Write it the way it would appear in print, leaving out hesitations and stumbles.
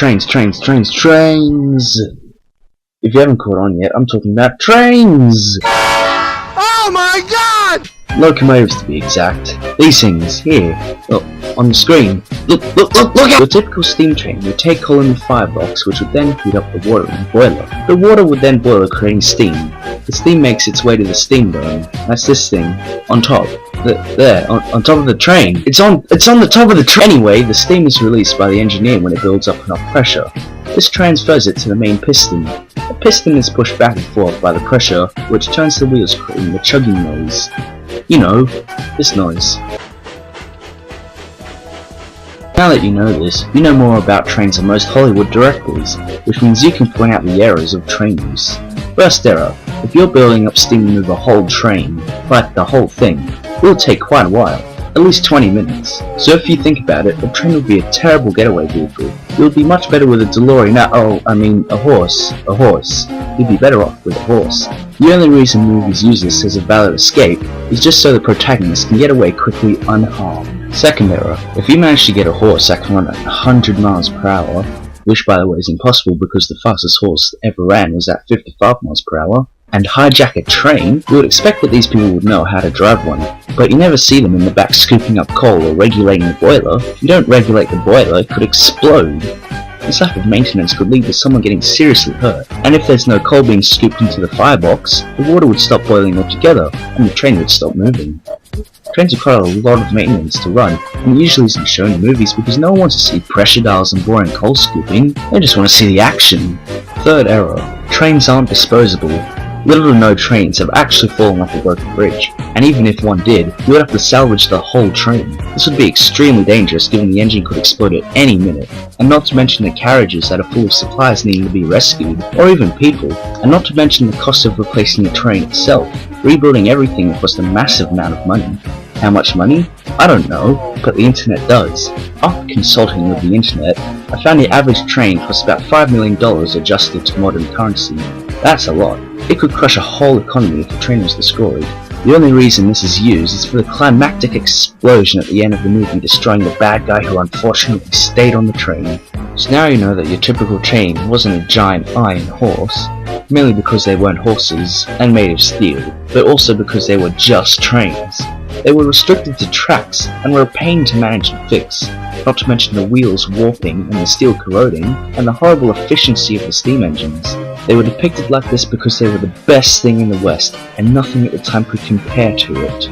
Trains! If you haven't caught on yet, I'm talking about trains! Oh my god! Locomotives to be exact. These things, here, on the screen. Look at your typical steam train would take coal in the firebox, which would then heat up the water in the boiler. The water would then boil, creating steam. The steam makes its way to the steam burn. That's this thing, on top. On top of the train. It's on the top of the train. Anyway, the steam is released by the engineer when it builds up enough pressure. This transfers it to the main piston. The piston is pushed back and forth by the pressure, which turns the wheels, creating the chugging noise. You know, this noise. Now that you know this, you know more about trains than most Hollywood directors, which means you can point out the errors of train use. First error: if you're building up steam to move a whole train, like the whole thing, it will take quite a while, at least 20 minutes. So if you think about it, a train would be a terrible getaway vehicle. It would be much better with a DeLorean, a horse. You'd be better off with a horse. The only reason movies use this as a valid escape is just so the protagonist can get away quickly unharmed. Second error: if you manage to get a horse that can run at 100 miles per hour, which by the way is impossible because the fastest horse ever ran was at 55 miles per hour, and hijack a train, you would expect that these people would know how to drive one, but you never see them in the back scooping up coal or regulating the boiler. If you don't regulate the boiler, it could explode. This lack of maintenance could lead to someone getting seriously hurt, and if there's no coal being scooped into the firebox, the water would stop boiling altogether, and the train would stop moving. Trains require a lot of maintenance to run, and it usually isn't shown in movies because no one wants to see pressure dials and boring coal scooping, they just want to see the action. Third error: trains aren't disposable. Little to no trains have actually fallen off a broken bridge, and even if one did, you would have to salvage the whole train. This would be extremely dangerous given the engine could explode at any minute, and not to mention the carriages that are full of supplies needing to be rescued, or even people, and not to mention the cost of replacing the train itself. Rebuilding everything would cost a massive amount of money. How much money? I don't know, but the internet does. After consulting with the internet, I found the average train costs about $5 million adjusted to modern currency. That's a lot. It could crush a whole economy if the train was destroyed. The only reason this is used is for the climactic explosion at the end of the movie destroying the bad guy who unfortunately stayed on the train. So now you know that your typical train wasn't a giant iron horse, merely because they weren't horses and made of steel, but also because they were just trains. They were restricted to tracks and were a pain to manage and fix, not to mention the wheels warping and the steel corroding, and the horrible efficiency of the steam engines. They were depicted like this because they were the best thing in the West, and nothing at the time could compare to it.